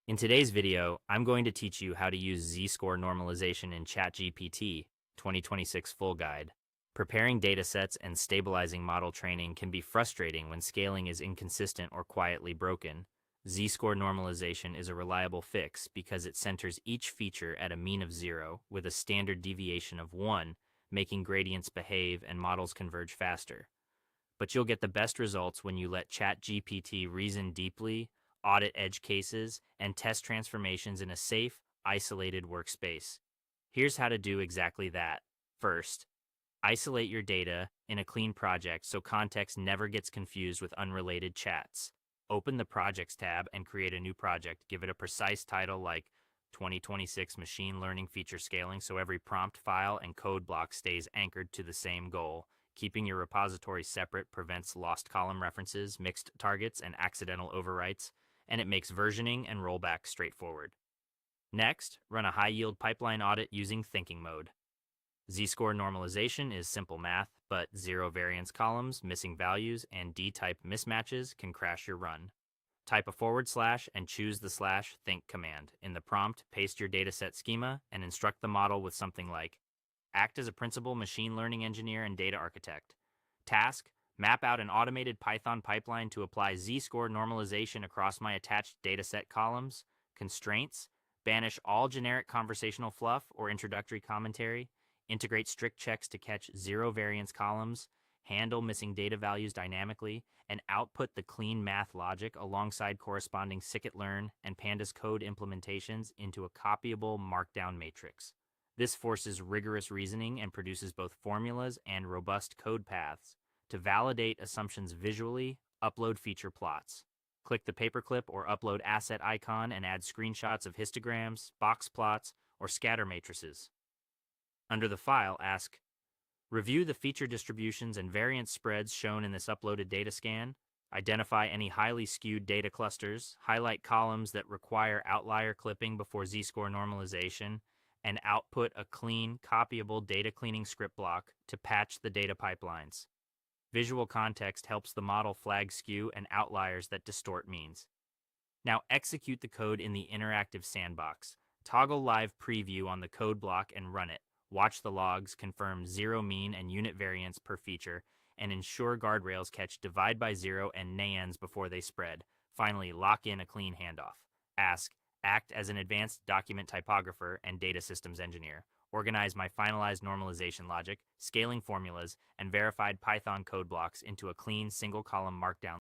In today's video, I'm going to teach you how to use z-score normalization in ChatGPT 2026 Full Guide. Preparing datasets and stabilizing model training can be frustrating when scaling is inconsistent or quietly broken. Z-score normalization is a reliable fix because it centers each feature at a mean of 0 with a standard deviation of 1, making gradients behave and models converge faster. But you'll get the best results when you let ChatGPT reason deeply, audit edge cases, and test transformations in a safe, isolated workspace. Here's how to do exactly that. First, isolate your data in a clean project so context never gets confused with unrelated chats. Open the Projects tab and create a new project. Give it a precise title like 2026 Machine Learning Feature Scaling so every prompt file and code block stays anchored to the same goal. Keeping your repository separate prevents lost column references, mixed targets, and accidental overwrites, and it makes versioning and rollback straightforward. Next, run a high-yield pipeline audit using thinking mode. Z-score normalization is simple math, but zero variance columns, missing values, and D-type mismatches can crash your run. Type a / and choose the /think command. In the prompt, paste your dataset schema and instruct the model with something like act as a principal machine learning engineer and data architect. Task, map out an automated Python pipeline to apply z-score normalization across my attached dataset columns. Constraints, banish all generic conversational fluff or introductory commentary. Integrate strict checks to catch zero variance columns. Handle missing data values dynamically, and output the clean math logic alongside corresponding scikit-learn and pandas code implementations into a copyable markdown matrix. This forces rigorous reasoning and produces both formulas and robust code paths. To validate assumptions visually, upload feature plots. Click the paperclip or upload asset icon and add screenshots of histograms, box plots, or scatter matrices. Under the file, ask, review the feature distributions and variance spreads shown in this uploaded data scan. Identify any highly skewed data clusters. Highlight columns that require outlier clipping before z-score normalization, and output a clean, copyable data cleaning script block to patch the data pipelines. Visual context helps the model flag skew and outliers that distort means. Now execute the code in the interactive sandbox. Toggle live preview on the code block and run it. Watch the logs, confirm zero mean and unit variance per feature, and ensure guardrails catch divide by zero and naians before they spread. Finally, lock in a clean handoff. Act as an advanced document typographer and data systems engineer. Organize my finalized normalization logic, scaling formulas, and verified Python code blocks into a clean single-column markdown